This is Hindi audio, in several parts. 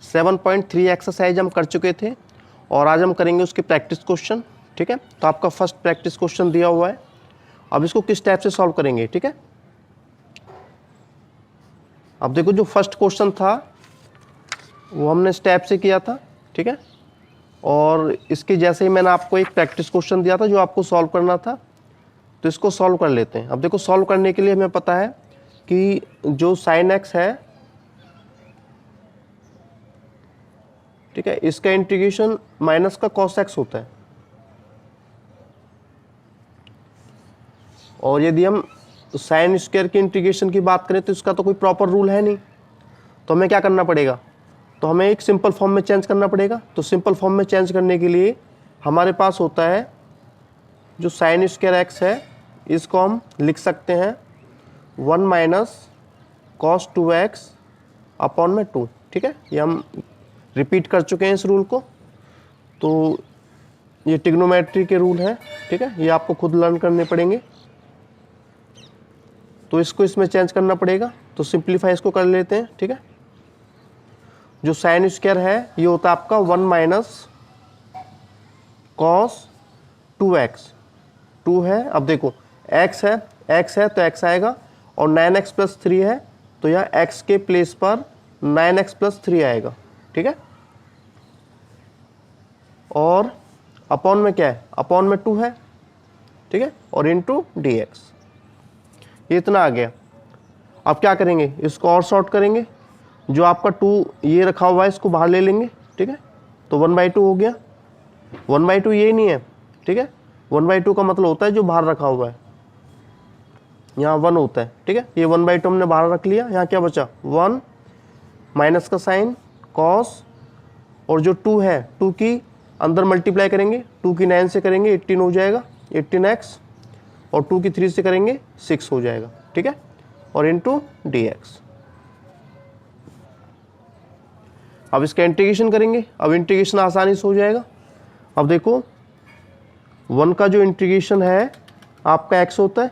7.3 एक्सरसाइज हम कर चुके थे और आज हम करेंगे उसके प्रैक्टिस क्वेश्चन। ठीक है, तो आपका फर्स्ट प्रैक्टिस क्वेश्चन दिया हुआ है। अब इसको किस टाइप से सॉल्व करेंगे, ठीक है। अब देखो जो फर्स्ट क्वेश्चन था वो हमने इस टाइप से किया था, ठीक है। और इसके जैसे ही मैंने आपको एक प्रैक्टिस क्वेश्चन दिया था जो आपको सॉल्व करना था, तो इसको सॉल्व कर लेते हैं। अब देखो सॉल्व करने के लिए हमें पता है कि जो साइन एक्स है, ठीक है, इसका इंटीग्रेशन माइनस का कॉस एक्स होता है। और यदि हम साइन स्क्वायर की इंटीग्रेशन की बात करें तो इसका तो कोई प्रॉपर रूल है नहीं, तो हमें क्या करना पड़ेगा, तो हमें एक सिंपल फॉर्म में चेंज करना पड़ेगा। तो सिंपल फॉर्म में चेंज करने के लिए हमारे पास होता है जो साइन स्क्वायर एक्स है, इसको हम लिख सकते हैं 1 माइनस कॉस 2x अपॉन में 2, ठीक है। ये हम रिपीट कर चुके हैं इस रूल को, तो ये ट्रिग्नोमेट्री के रूल हैं, ठीक है, ये आपको खुद लर्न करने पड़ेंगे। तो इसको इसमें चेंज करना पड़ेगा, तो सिंप्लीफाई इसको कर लेते हैं, ठीक है। जो साइन स्क्वायर है ये होता है आपका 1 माइनस कॉस 2x, 2 है। अब देखो x है तो x आएगा, और 9x प्लस 3 है तो यहाँ x के प्लेस पर 9x प्लस 3 आएगा, ठीक है। और अपॉन में क्या है, अपॉन में 2 है, ठीक है, और इनटू dx, ये इतना आ गया। अब क्या करेंगे, इसको और शॉर्ट करेंगे। जो आपका 2 ये रखा हुआ है इसको बाहर ले लेंगे, ठीक है, तो 1/2 हो गया। 1/2 ये नहीं है, ठीक है, 1/2 का मतलब होता है जो बाहर रखा हुआ है, यहाँ 1 होता है, ठीक है। ये 1/2 हमने बाहर रख लिया, यहाँ क्या बचा 1 माइनस का साइन कॉस, और जो 2 है 2 की अंदर मल्टीप्लाई करेंगे, 2 की 9 से करेंगे 18 हो जाएगा 18x, और 2 की 3 से करेंगे 6 हो जाएगा, ठीक है, और इनटू dx। अब इसका इंटीग्रेशन करेंगे, अब इंटीग्रेशन आसानी से हो जाएगा। अब देखो 1 का जो इंटीग्रेशन है आपका x होता है,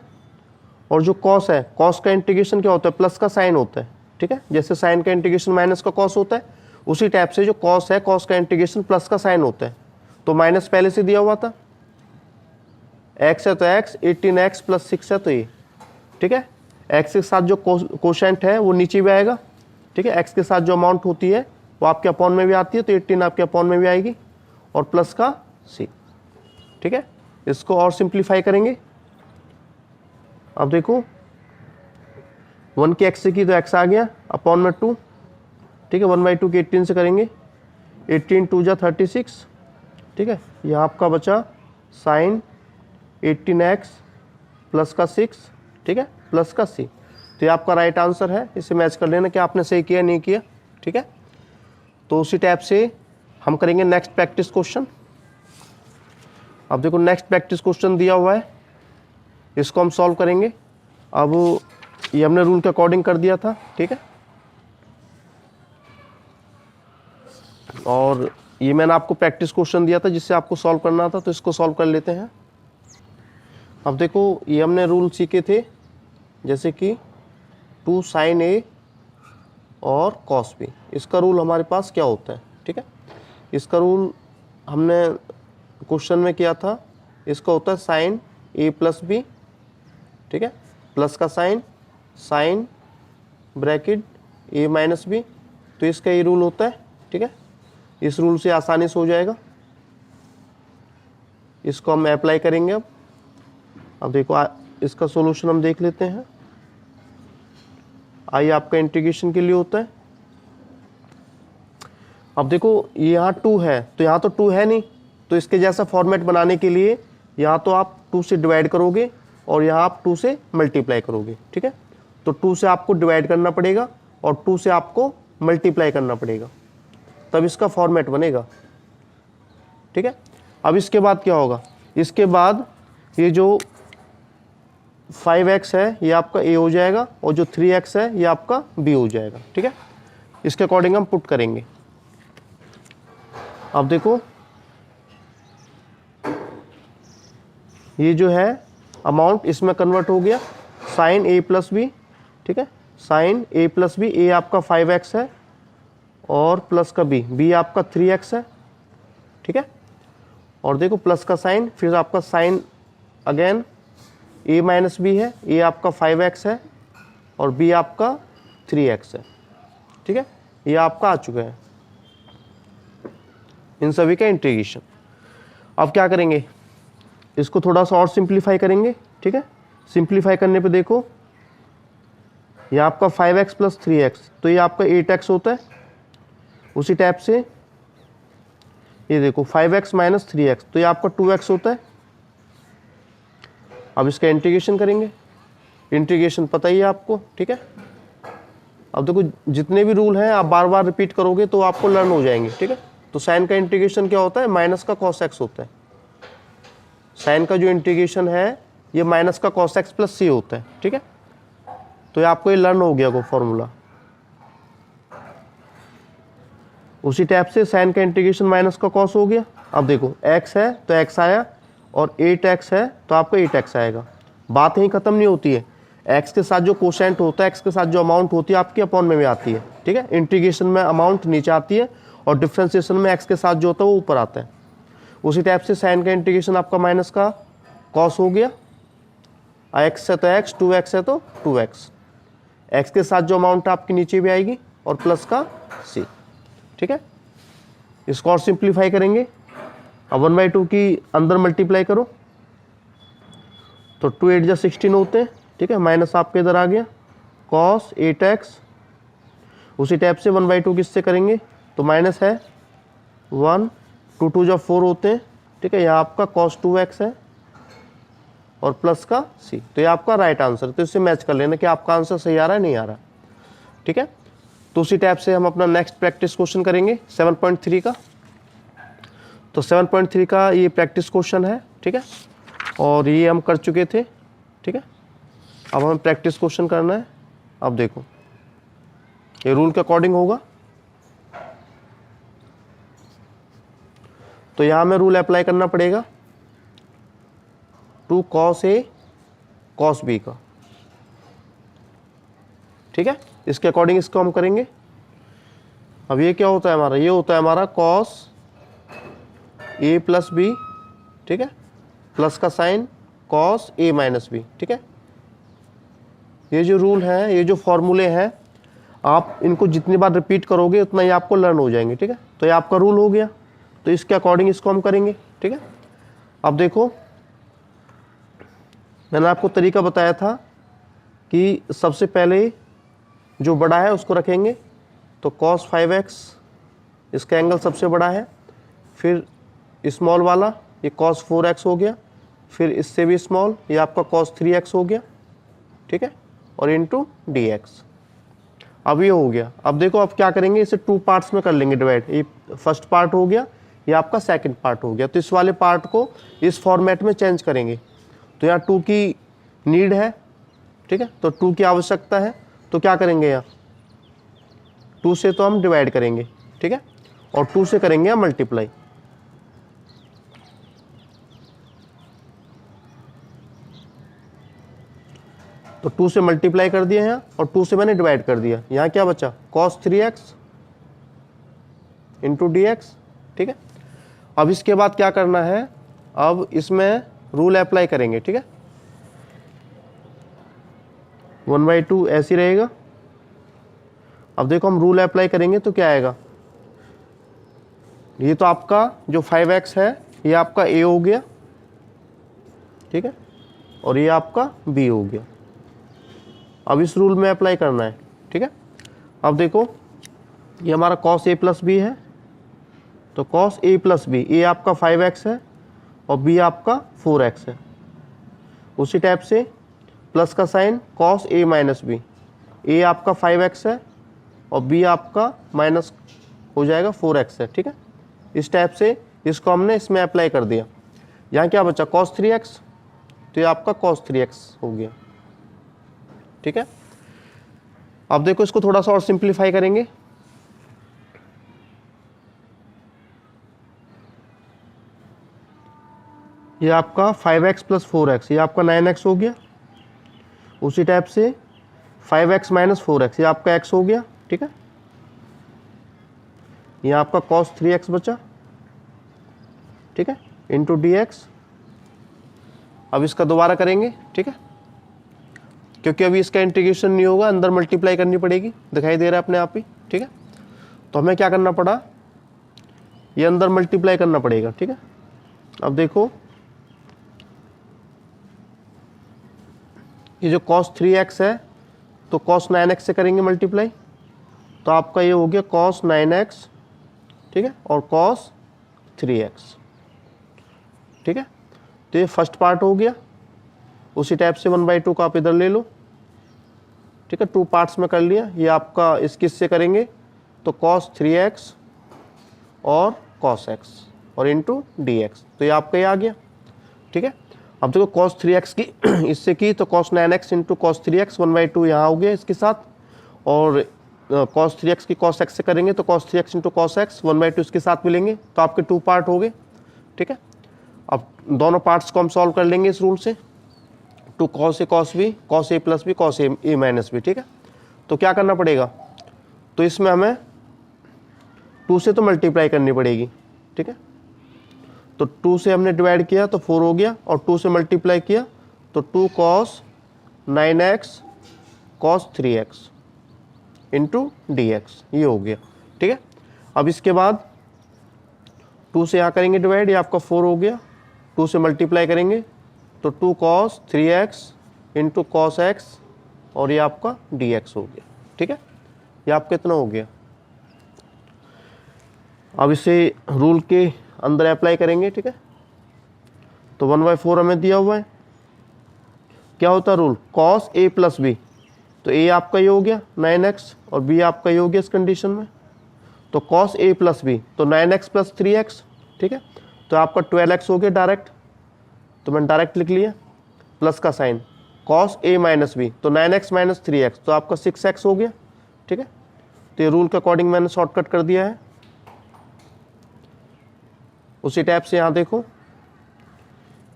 और जो कॉस है, कॉस का इंटीग्रेशन क्या होता है, प्लस का साइन होता है, ठीक है। जैसे साइन का इंटीग्रेशन माइनस का कॉस होता है, उसी टाइप से जो कॉस है, कॉस का इंटीग्रेशन प्लस का साइन होता है। तो माइनस पहले से दिया हुआ था, x है तो x, 18x प्लस 6 है तो ये, ठीक है। x के साथ जो कोशेंट है वो नीचे भी आएगा, ठीक है। x के साथ जो अमाउंट होती है वो आपके अपॉन में भी आती है, तो 18 आपके अपॉन में भी आएगी, और प्लस का c, ठीक है। इसको और सिंप्लीफाई करेंगे। अब देखो 1 की x से की तो x आ गया, अपॉन में 2, ठीक है, 1/2 की 18 से करेंगे, 18 2 जा 36, ठीक है। यह आपका बचा साइन 18x प्लस का 6, ठीक है, प्लस का c। तो ये आपका राइट आंसर है, इसे मैच कर लेना कि आपने सही किया नहीं किया, ठीक है। तो उसी टाइप से हम करेंगे नेक्स्ट प्रैक्टिस क्वेश्चन। अब देखो नेक्स्ट प्रैक्टिस क्वेश्चन दिया हुआ है, इसको हम सॉल्व करेंगे। अब ये हमने रूल के अकॉर्डिंग कर दिया था, ठीक है, और ये मैंने आपको प्रैक्टिस क्वेश्चन दिया था जिससे आपको सॉल्व करना था, तो इसको सॉल्व कर लेते हैं। अब देखो ये हमने रूल सीखे थे, जैसे कि 2 साइन a और कॉस b, इसका रूल हमारे पास क्या होता है, ठीक है। इसका रूल हमने क्वेश्चन में किया था, इसका होता है साइन a प्लस b, ठीक है, प्लस का sine, sine bracket a minus b, तो इसका ये रूल होता है, ठीक है। इस रूल से आसानी से हो जाएगा, इसको हम अप्लाई करेंगे। अब देखो इसका सॉल्यूशन हम देख लेते हैं। आइए, आपका इंटीग्रेशन के लिए होता है। अब देखो ये यहाँ 2 है, तो यहाँ तो 2 है नहीं, तो इसके जैसा फॉर्मेट बनाने के लिए यहाँ तो आप 2 से डिवाइड करोगे और यहाँ आप 2 से मल्टीप्लाई करोगे, ठीक है। तो 2 से आपको डिवाइड करना पड़ेगा और 2 से आपको मल्टीप्लाई करना पड़ेगा, तब इसका फॉर्मेट बनेगा, ठीक है। अब इसके बाद क्या होगा, इसके बाद ये जो 5x है ये आपका a हो जाएगा, और जो 3x है ये आपका b हो जाएगा, ठीक है। इसके अकॉर्डिंग हम पुट करेंगे। अब देखो ये जो है अमाउंट इसमें कन्वर्ट हो गया, साइन a प्लस बी, ठीक है, sine a plus b, a आपका 5x है और प्लस का बी आपका 3x है, ठीक है। और देखो प्लस का साइन, फिर आपका sine again a minus b है, a आपका 5x है और b आपका 3x है, ठीक है। ये आपका आ चुका है इन सभी का इंटीग्रेशन। अब क्या करेंगे, इसको थोड़ा सा और सिंप्लीफाई करेंगे, ठीक है। सिंप्लीफाई करने पे देखो ये आपका 5x प्लस 3x, तो ये आपका 8x होता है। उसी टाइप से ये देखो 5x माइनस 3x, तो ये आपका 2x होता है। अब इसका इंटीग्रेशन करेंगे, इंटीग्रेशन पता ही है आपको, ठीक है। अब देखो जितने भी रूल हैं आप बार बार रिपीट करोगे तो आपको लर्न हो जाएंगे, ठीक है। तो साइन का इंटीग्रेशन क्या होता है, माइनस का cos x होता है। साइन का जो इंटीग्रेशन है ये माइनस का cos x प्लस c होता है, ठीक है। तो ये आपको ये लर्न हो गया वो फॉर्मूला। उसी टाइप से साइन का इंटीग्रेशन माइनस का cos हो गया। अब देखो x है तो x आया और 8x है तो आपका 8x आएगा। बात यहीं खत्म नहीं होती है, x के साथ जो कोशेंट होता है, x के साथ जो अमाउंट होती है आपकी अपॉन में भी आती है, ठीक है। इंटीग्रेशन में अमाउंट नीचे आती है और डिफरेंशिएशन में x के साथ जो होता है वो ऊपर आता है। उसी टाइप से साइन का इंटीग्रेशन आपका माइनस का cos हो गया, x है तो x, 2x है तो 2x, x के साथ जो अमाउंट आपकी नीचे भी आएगी और प्लस का c, ठीक है। इसको और सिंप्लीफाई करेंगे। अब 1/2 की अंदर मल्टीप्लाई करो तो 2 8 जा 16 होते हैं, ठीक है। माइनस आपके इधर आ गया cos 8x। उसी टाइप से 1/2 किससे करेंगे तो माइनस है 1, 2 2 जा 4 होते हैं, ठीक है। यहाँ आपका cos 2x है और प्लस का c, तो ये आपका राइट आंसर। तो इससे मैच कर लेना कि आपका आंसर सही आ रहा है नहीं आ रहा, ठीक है। तो उसी टाइप से हम अपना नेक्स्ट प्रैक्टिस क्वेश्चन करेंगे 7.3 का। तो 7.3 का ये प्रैक्टिस क्वेश्चन है, ठीक है। और ये हम कर चुके थे, ठीक है। अब हमें प्रैक्टिस क्वेश्चन करना है। अब देखो ये रूल के अकॉर्डिंग होगा, तो यहां में रूल अप्लाई करना पड़ेगा 2 cos a cos b का, ठीक है। इसके अकॉर्डिंग इसको हम करेंगे। अब ये क्या होता है हमारा, ये होता है हमारा cos a प्लस बी, ठीक है, प्लस का sine cos a minus b, ठीक है। ये जो रूल है, ये जो फॉर्मूले हैं, आप इनको जितनी बार रिपीट करोगे उतना ही आपको लर्न हो जाएंगे, ठीक है। तो ये आपका रूल हो गया, तो इसके अकॉर्डिंग इसको हम करेंगे, ठीक है। अब देखो मैंने आपको तरीका बताया था कि सबसे पहले जो बड़ा है उसको रखेंगे, तो cos 5x इसका एंगल सबसे बड़ा है, फिर स्मॉल वाला ये cos 4x हो गया, फिर इससे भी स्मॉल ये आपका cos 3x हो गया, ठीक है, और इनटू dx। अब ये हो गया। अब देखो अब क्या करेंगे, इसे 2 पार्ट्स में कर लेंगे डिवाइड। ये फर्स्ट पार्ट हो गया, ये आपका सेकंड पार्ट हो गया। तो इस वाले पार्ट को इस फॉर्मेट में चेंज करेंगे। तो यहाँ 2 की नीड है, ठीक है, तो 2 की आवश्यकता है, तो क्या करेंगे यहाँ 2 से तो हम डिवाइड करेंगे, ठीक है, और 2 से करेंगे हम मल्टीप्लाई। तो 2 से मल्टीप्लाई कर दिया यहाँ और 2 से मैंने डिवाइड कर दिया। यहाँ क्या बचा cos 3x इंटू dx, ठीक है। अब इसके बाद क्या करना है, अब इसमें रूल अप्लाई करेंगे, ठीक है। 1/2 ऐसे रहेगा। अब देखो हम रूल अप्लाई करेंगे तो क्या आएगा, ये तो आपका जो 5x है ये आपका a हो गया, ठीक है, और ये आपका b हो गया। अब इस रूल में अप्लाई करना है, ठीक है। अब देखो ये हमारा cos a प्लस बी है, तो cos a plus b, a आपका 5x है और b आपका 4x है। उसी टाइप से प्लस का sine cos a minus b, a आपका 5x है और b आपका माइनस हो जाएगा 4x है, ठीक है। इस टाइप से इसको हमने इसमें अप्लाई कर दिया। यहाँ क्या बचा cos 3x, तो ये आपका cos 3x हो गया, ठीक है। अब देखो इसको थोड़ा सा और सिंप्लीफाई करेंगे। ये आपका 5x प्लस 4x, ये आपका 9x हो गया। उसी टाइप से 5x माइनस 4x, ये आपका x हो गया, ठीक है। यहाँ आपका cos 3x बचा, ठीक है, इंटू dx। अब इसका दोबारा करेंगे, ठीक है, क्योंकि अभी इसका इंटीग्रेशन नहीं होगा, अंदर मल्टीप्लाई करनी पड़ेगी, दिखाई दे रहा है अपने आप ही, ठीक है। तो हमें क्या करना पड़ा, ये अंदर मल्टीप्लाई करना पड़ेगा, ठीक है। अब देखो ये जो cos 3x है तो cos 9x से करेंगे मल्टीप्लाई, तो आपका ये हो गया cos 9x, ठीक है, और cos 3x, ठीक है। तो ये फर्स्ट पार्ट हो गया। उसी टाइप से 1/2 का आप इधर ले लो, ठीक है, 2 पार्ट्स में कर लिया। ये आपका इस किससे करेंगे तो cos 3x और cos x और इंटू dx, तो ये आपका ये आ गया, ठीक है। अब देखो cos 3x की इससे की तो cos 9x into cos 3x 1/2 यहाँ हो गया इसके साथ, और cos 3x की cos x से करेंगे तो cos 3x into cos x 1/2 इसके साथ मिलेंगे, तो आपके 2 पार्ट हो गए, ठीक है। अब दोनों पार्ट्स को हम सॉल्व कर लेंगे इस रूल से, 2 cos a cos b cos a plus b cos a minus b, ठीक है। तो क्या करना पड़ेगा, तो इसमें हमें 2 से तो मल्टीप्लाई करनी पड़ेगी, ठीक है। तो 2 से हमने डिवाइड किया तो 4 हो गया, और 2 से मल्टीप्लाई किया तो 2 cos 9x cos 3x into dx, ये हो गया, ठीक है। अब इसके बाद 2 से यहाँ करेंगे डिवाइड, ये आपका 4 हो गया, 2 से मल्टीप्लाई करेंगे तो 2 cos 3x into cos x और ये आपका dx हो गया, ठीक है। ये आपका इतना हो गया। अब इसे रूल के अंदर अप्लाई करेंगे, ठीक है। तो 1/4 हमें दिया हुआ है, क्या होता है rule, cos a plus b, तो a आपका ये हो गया 9x और b आपका ये हो गया इस कंडीशन में, तो cos a प्लस b तो 9x प्लस 3x, ठीक है। तो आपका 12x हो गया डायरेक्ट, तो मैंने डायरेक्ट लिख लिया, प्लस का sine cos a minus b तो 9x माइनस 3x तो आपका 6x हो गया, ठीक है। तो ये रूल के अकॉर्डिंग मैंने शॉर्टकट कर दिया है। उसी टाइप से यहाँ देखो,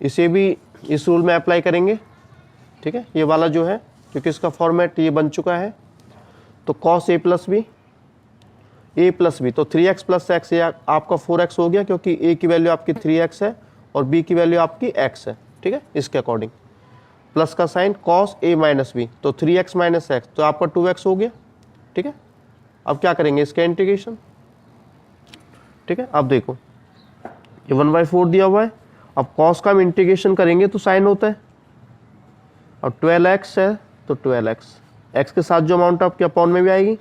इसे भी इस रूल में अप्लाई करेंगे, ठीक है। ये वाला जो है क्योंकि इसका फॉर्मेट ये बन चुका है, तो cos a plus b a plus b तो 3x प्लस x, ये आपका 4x हो गया क्योंकि a की वैल्यू आपकी 3x है और b की वैल्यू आपकी x है, ठीक है। इसके अकॉर्डिंग प्लस का sine cos a minus b तो 3x माइनस x तो आपका 2x हो गया, ठीक है। अब क्या करेंगे इसका इंटीग्रेशन, ठीक है। अब देखो ये 1/4 दिया हुआ है, अब cos का हम इंटीग्रेशन करेंगे तो साइन होता है, अब 12x है तो 12x, x के साथ जो अमाउंट आपके अपॉन में भी आएगी।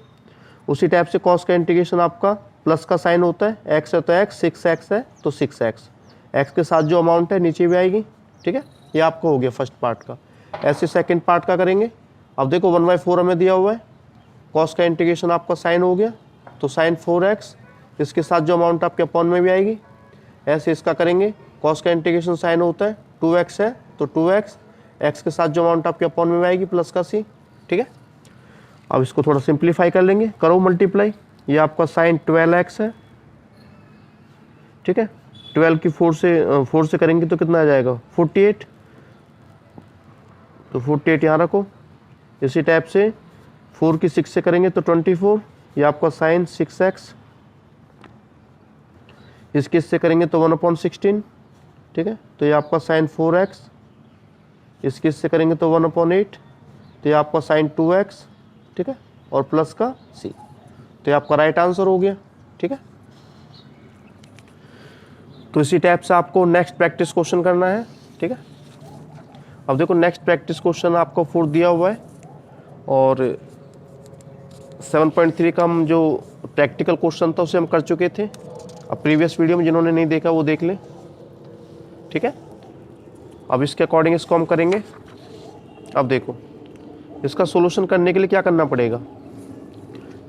उसी टाइप से cos का इंटीग्रेशन आपका प्लस का साइन होता है, x है तो x, 6x है तो 6x, x के साथ जो अमाउंट है नीचे भी आएगी, ठीक है। ये आपका हो गया फर्स्ट पार्ट का। ऐसे सेकंड पार्ट का करेंगे। अब देखो 1/4 हमें दिया हुआ है, cos का इंटीग्रेशन आपका साइन हो गया तो साइन 4x, इसके साथ जो अमाउंट आपके अपॉन में भी आएगी। ऐसे इसका करेंगे, cos का इंटीग्रेशन साइन होता है 2x है तो 2x, x के साथ जो अमाउंट आपके अपॉन में आएगी प्लस का c, ठीक है। अब इसको थोड़ा सिंप्लीफाई कर लेंगे, करो मल्टीप्लाई, ये आपका साइन 12x है, ठीक है। 12 की 4 से करेंगे तो कितना आ जाएगा 48, तो 48 यहाँ रखो। इसी टाइप से 4 की 6 से करेंगे तो 24, ये आपका साइन 6x, इसके इससे करेंगे तो 1/16, ठीक है। तो ये आपका साइन 4x, इसके इससे करेंगे तो 1/8, तो ये आपका साइन 2x, ठीक है, और प्लस का c, तो ये आपका राइट आंसर हो गया, ठीक है। तो इसी टाइप से आपको नेक्स्ट प्रैक्टिस क्वेश्चन करना है, ठीक है। अब देखो नेक्स्ट प्रैक्टिस क्वेश्चन आपको 4 दिया हुआ है, और 7.3 का हम जो प्रैक्टिकल क्वेश्चन था उसे हम कर चुके थे। अब प्रीवियस वीडियो में जिन्होंने नहीं देखा वो देख लें, ठीक है। अब इसके अकॉर्डिंग इसको हम करेंगे। अब देखो इसका सॉल्यूशन करने के लिए क्या करना पड़ेगा,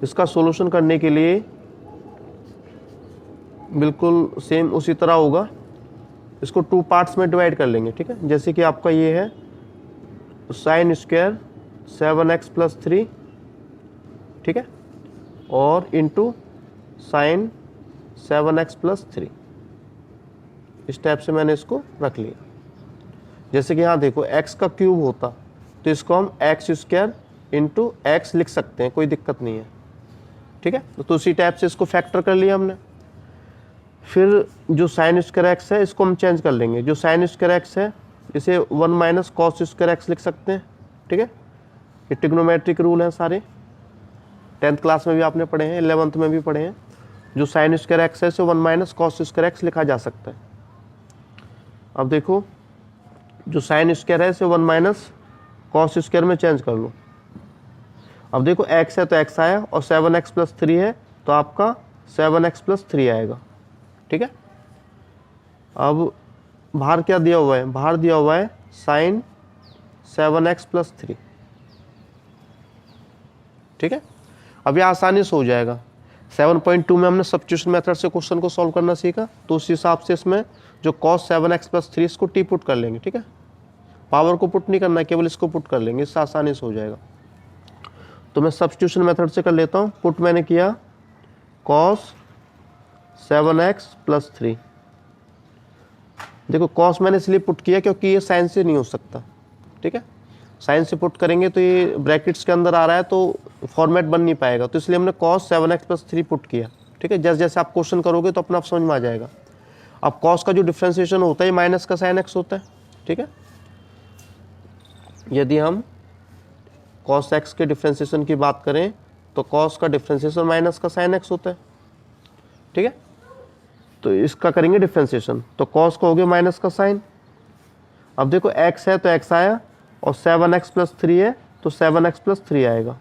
इसका सॉल्यूशन करने के लिए बिल्कुल सेम उसी तरह होगा, इसको 2 पार्ट्स में डिवाइड कर लेंगे, ठीक है। जैसे कि आपका ये है साइन स्क्वायर 7x प्लस 3, ठीक है, और इंटू साइन 7x प्लस 3, इस टाइप से मैंने इसको रख लिया। जैसे कि यहाँ देखो x का क्यूब होता तो इसको हम x स्क्वायर इंटू x लिख सकते हैं, कोई दिक्कत नहीं है, ठीक ठीक है। तो उसी टाइप से इसको फैक्टर कर लिया हमने। फिर जो साइन स्क्वायर एक्स है इसको हम चेंज कर लेंगे। जो साइन स्क्वायर एक्स है इसे 1 माइनस कॉस स्क्वायर एक्स लिख सकते हैं, ठीक है। ये ट्रिग्नोमेट्रिक रूल है सारे, 10th क्लास में भी आपने पढ़े हैं, 11th में भी पढ़े हैं। जो साइन स्क्वायर एक्स है इसे 1 माइनस कॉस स्क्वायर एक्स लिखा जा सकता है। अब देखो जो साइन स्क्वायर है इसे 1 माइनस कॉस स्क्वायर में चेंज कर लो। अब देखो x है तो x आया और 7x प्लस 3 है तो आपका 7x प्लस 3 आएगा, ठीक है। अब बाहर क्या दिया हुआ है, बाहर दिया हुआ है साइन 7x प्लस 3, ठीक है। अब ये आसानी से हो जाएगा। 7.2 में हमने सब्स्टिट्यूशन मेथड से क्वेश्चन को सॉल्व करना सीखा, तो उस हिसाब से इसमें जो cos 7x प्लस 3 इसको t पुट कर लेंगे, ठीक है। पावर को पुट नहीं करना है, केवल इसको पुट कर लेंगे, इससे आसानी से हो जाएगा। तो मैं सब्स्टिट्यूशन मेथड से कर लेता हूँ। पुट मैंने किया cos 7x प्लस 3। देखो cos मैंने इसलिए पुट किया क्योंकि ये साइन से नहीं हो सकता, ठीक है। साइन से पुट करेंगे तो ये ब्रैकेट्स के अंदर आ रहा है तो फॉर्मेट बन नहीं पाएगा, तो इसलिए हमने cos 7x प्लस 3 पुट किया, ठीक है। जैसे जैसे आप क्वेश्चन करोगे तो अपना आप समझ में आ जाएगा। अब cos का जो डिफ्रेंसिएशन होता है माइनस का साइन x होता है, ठीक है। यदि हम cos x के डिफ्रेंसिएशन की बात करें तो cos का डिफ्रेंसिएशन माइनस का साइन x होता है, ठीक है। तो इसका करेंगे डिफ्रेंसिएशन, तो cos का हो गया माइनस का साइन। अब देखो x है तो x आया और 7x प्लस 3 है तो 7x प्लस 3 आएगा।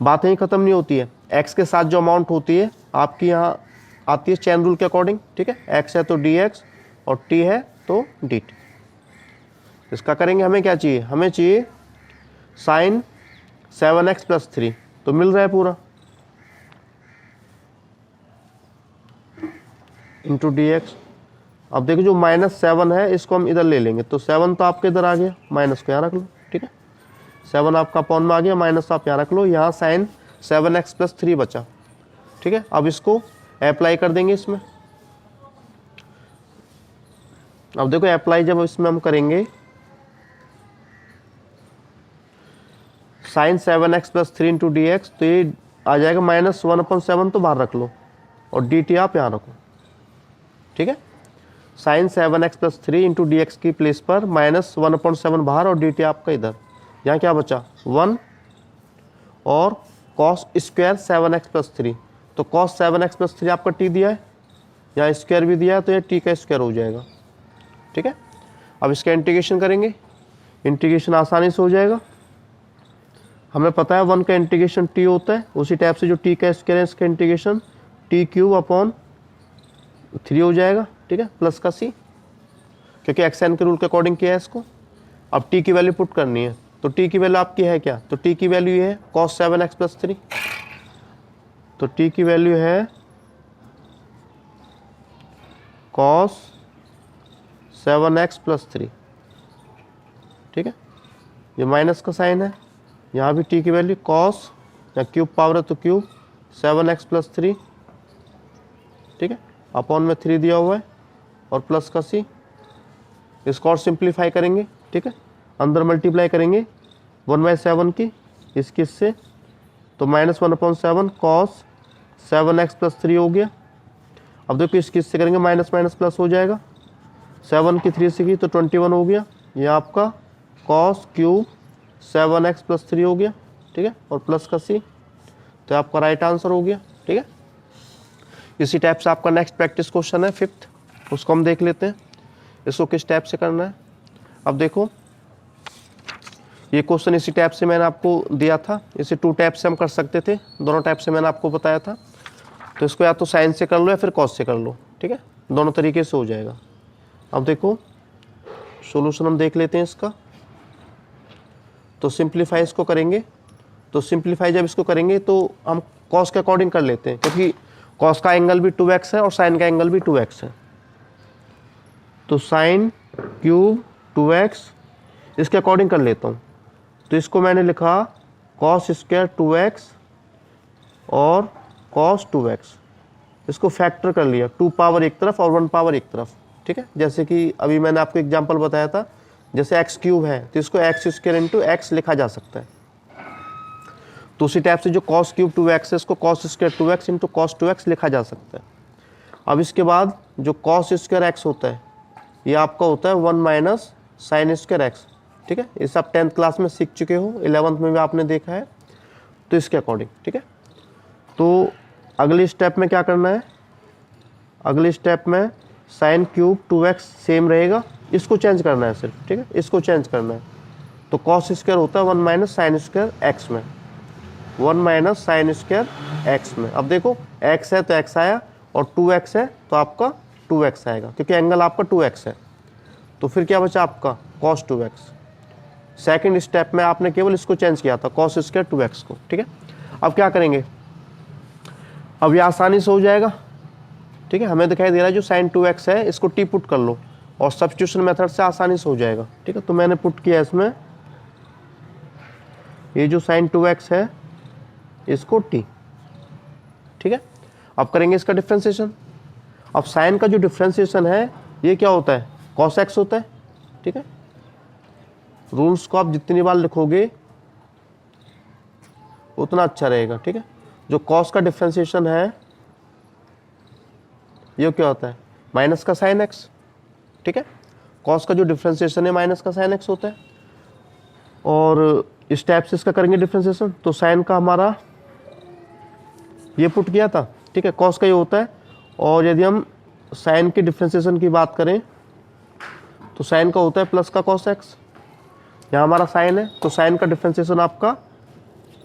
बात यहीं ख़त्म नहीं होती है, x के साथ जो अमाउंट होती है आपकी यहाँ आती है चेन रूल के अकॉर्डिंग, ठीक है। x है तो dx और t है तो dt। इसका करेंगे, हमें क्या चाहिए, हमें चाहिए साइन 7x प्लस 3, तो मिल रहा है पूरा इंटू dx। अब देखो जो -7 है इसको हम इधर ले लेंगे, तो 7 तो आपके इधर आ गया, माइनस को यहाँ रख लो, ठीक है। 7 आपका अपॉन में आ गया, माइनस आप यहाँ रख लो, यहाँ साइन 7x प्लस 3 बचा, ठीक है। अब इसको अप्लाई कर देंगे इसमें। अब देखो अप्लाई जब इसमें हम करेंगे sine 7x plus 3 into d x, तो ये आ जाएगा -1/7, तो बाहर रख लो और डी टी आप यहाँ रखो, ठीक है। Sine 7x plus 3 into d x की प्लेस पर -1/7 बाहर और डी टी आपका इधर। यहाँ क्या बचा 1 और कॉस स्क्वायर 7x प्लस 3, तो कॉस 7x प्लस 3 आपका टी दिया है, यहाँ स्क्वायर भी दिया है तो ये टी का स्क्वायर हो जाएगा, ठीक है। अब इसका इंटीग्रेशन करेंगे, इंटीग्रेशन आसानी से हो जाएगा। हमें पता है 1 का इंटीग्रेशन t होता है, उसी टाइप से जो t का स्क्वायर है इसका इंटीग्रेशन t³ हो जाएगा, ठीक है, प्लस का c, क्योंकि xn के रूल के अकॉर्डिंग किया है इसको। अब t की वैल्यू पुट करनी है, तो t की वैल्यू आपकी है क्या, तो t की वैल्यू ये है cos 7x प्लस 3, तो t की वैल्यू है cos 7x प्लस 3, ठीक है। ये माइनस का साइन है, यहाँ भी t की वैल्यू cos, या क्यूब पावर है तो क्यूब 7x प्लस 3, ठीक है, अपॉन में 3 दिया हुआ है और प्लस का c। इसको और सिंप्लीफाई करेंगे, ठीक है, अंदर मल्टीप्लाई करेंगे 1/7 की इसकी इससे, तो -1/7 cos 7x प्लस 3 हो गया। अब देखो इसकी इससे करेंगे माइनस माइनस प्लस हो जाएगा, 7 की 3 से की तो 21 हो गया। ये आपका cos क्यूब 7x प्लस 3 हो गया, ठीक है, और प्लस का c, तो आपका राइट आंसर हो गया, ठीक है। इसी टाइप से आपका नेक्स्ट प्रैक्टिस क्वेश्चन है 5th, उसको हम देख लेते हैं इसको किस टाइप से करना है। अब देखो ये क्वेश्चन इसी टाइप से मैंने आपको दिया था, इसे 2 टाइप से हम कर सकते थे, दोनों टाइप से मैंने आपको बताया था। तो इसको या तो साइन से कर लो या फिर कॉस से कर लो, ठीक है, दोनों तरीके से हो जाएगा। अब देखो सॉल्यूशन हम देख लेते हैं इसका। तो सिंप्लीफाई इसको करेंगे, तो सिंप्लीफाई जब इसको करेंगे तो हम कॉस के अकॉर्डिंग कर लेते हैं, क्योंकि कॉस का एंगल भी 2x है और साइन का एंगल भी 2x है। तो साइन क्यूब 2x इसके अकॉर्डिंग कर लेता हूँ। तो इसको मैंने लिखा कॉस स्क्वायर 2x और कॉस 2x, इसको फैक्टर कर लिया, 2 पावर एक तरफ और 1 पावर एक तरफ, ठीक है। जैसे कि अभी मैंने आपको एग्जांपल बताया था, जैसे x क्यूब है तो इसको x स्क्वायर इंटू x लिखा जा सकता है। तो उसी टाइप से जो कॉस क्यूब 2x है इसको cos square 2x into cos 2x लिखा जा सकता है। अब इसके बाद जो कॉस स्क्वायर x होता है ये आपका होता है 1 माइनस साइन स्क्वायर x, ठीक है। इस आप 10th क्लास में सीख चुके हो, 11th में भी आपने देखा है, तो इसके अकॉर्डिंग, ठीक है। तो अगले स्टेप में क्या करना है, अगले स्टेप में साइन क्यूब 2x सेम रहेगा, इसको चेंज करना है सिर्फ, ठीक है, इसको चेंज करना है। तो कॉस स्क्वायर होता है 1 माइनस साइन स्क्वायर एक्स में, 1 माइनस साइन स्क्वायर एक्स में। अब देखो x है तो x आया और 2x है तो आपका 2x आएगा, क्योंकि एंगल आपका 2x है। तो फिर क्या बचा आपका कॉस 2x। सेकेंड स्टेप में आपने केवल इसको चेंज किया था कॉस स्क्वायर 2x को, ठीक है। अब क्या करेंगे, अब ये आसानी से हो जाएगा, ठीक है। हमें दिखाई दे रहा है जो साइन 2x है इसको t पुट कर लो और सब्स्टिट्यूशन मेथड से आसानी से हो जाएगा, ठीक है। तो मैंने पुट किया इसमें ये जो साइन 2x है इसको t, ठीक है। अब करेंगे इसका डिफ्रेंसिएशन। अब साइन का जो डिफ्रेंसिएशन है ये क्या होता है, cos x होता है, ठीक है। रूल्स को आप जितनी बार लिखोगे उतना अच्छा रहेगा, ठीक है। जो cos का डिफ्रेंसिएशन है ये क्या होता है, माइनस का साइन x, ठीक है। cos का जो डिफ्रेंसिएशन है माइनस का साइन x होता है। और इस टाइप से इसका करेंगे डिफ्रेंसिएशन, तो साइन का हमारा ये पुट किया था, ठीक है, cos का ये होता है। और यदि हम साइन के डिफ्रेंसिएशन की बात करें तो साइन का होता है प्लस का cos x, यहाँ हमारा साइन है तो साइन का डिफ्रेंसिएशन आपका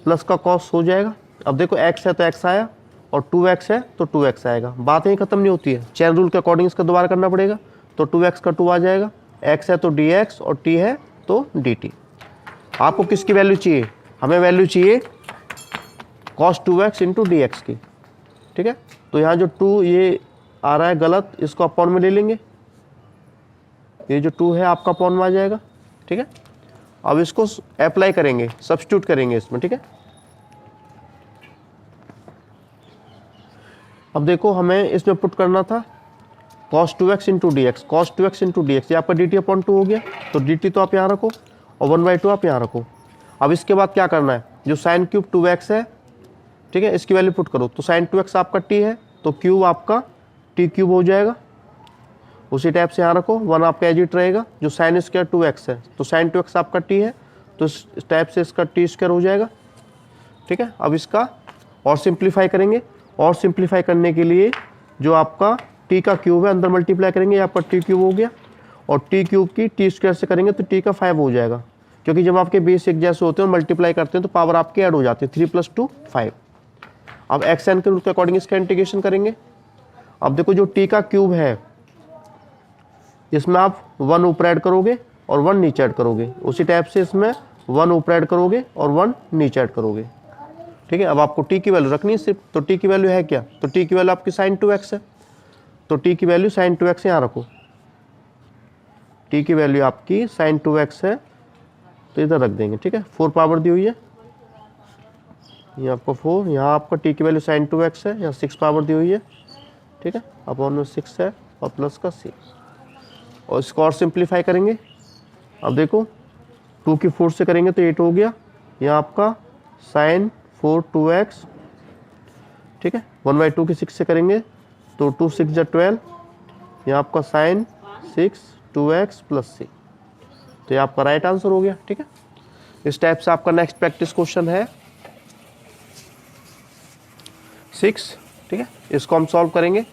प्लस का cos हो जाएगा। अब देखो x है तो x आया और 2x है तो 2x आएगा, बात यहीं खत्म नहीं होती है, चेन रूल के अकॉर्डिंग इसका दोबारा करना पड़ेगा। तो 2x का 2 आ जाएगा, x है तो dx और t है तो dt। आपको किसकी वैल्यू चाहिए, हमें वैल्यू चाहिए cos 2x into d x की, ठीक है। तो यहाँ जो 2 ये आ रहा है गलत, इसको अपॉन में ले लेंगे, ये जो 2 है आपका अपॉन में आ जाएगा, ठीक है। अब इसको अप्लाई करेंगे, सब्स्टिट्यूट करेंगे इसमें, ठीक है। अब देखो हमें इसमें पुट करना था cos 2x into d x, cos 2x into d x, ये आपका dt अपॉन 2 हो गया। तो dt तो आप यहाँ रखो और 1/2 आप यहाँ रखो। अब इसके बाद क्या करना है, जो साइन क्यूब 2x है, ठीक है, इसकी वैल्यू पुट करो। तो साइन 2x आपका t है तो क्यूब आपका t क्यूब हो जाएगा। उसी टाइप से यहाँ रखो, 1 आपका एजिट रहेगा। जो साइन स्क्वायर 2x है तो साइन 2x आपका t है तो इस टाइप से इसका t स्क्वायर हो जाएगा, ठीक है। अब इसका और सिंप्लीफाई करेंगे, और सिंप्लीफाई करने के लिए जो आपका t का क्यूब है अंदर मल्टीप्लाई करेंगे, ये आपका t क्यूब हो गया। और t क्यूब की t स्क्वायर से करेंगे तो t का 5 हो जाएगा, क्योंकि जब आपके बेस एक जैसे होते हैं और मल्टीप्लाई करते हैं तो पावर आपकी ऐड हो जाती है, 3 + 2 5। अब एक्स एन के रूल के अकॉर्डिंग इसका इंटीग्रेशन करेंगे। अब देखो जो t का क्यूब है इसमें आप 1 ऊपर ऐड करोगे और 1 नीचे ऐड करोगे, उसी टाइप से इसमें 1 ऊपर ऐड करोगे और 1 नीचे ऐड करोगे, ठीक है। अब आपको t की वैल्यू रखनी है सिर्फ, तो t की वैल्यू है क्या, तो t की वैल्यू आपकी साइन 2x है, तो t की वैल्यू साइन 2x यहाँ रखो। t की वैल्यू आपकी साइन 2x है तो इधर रख देंगे, ठीक है। 4 पावर दी हुई है, ये आपका 4, यहाँ आपका t की वैल्यू साइन 2x है, यहाँ 6 पावर दी हुई है, ठीक है, अपॉन में 6 है और प्लस का 6। और इसको और सिंप्लीफाई करेंगे। अब देखो 2 की 4 से करेंगे तो 8 हो गया, यहाँ आपका साइन 4 2x, ठीक है। 1/2 की 6 से करेंगे तो 2 6 = 12, यहाँ आपका साइन 6 2x + 6, तो ये आपका राइट आंसर हो गया, ठीक है। इस टाइप से आपका नेक्स्ट प्रैक्टिस क्वेश्चन है 6, ठीक है। इसको हम सॉल्व करेंगे।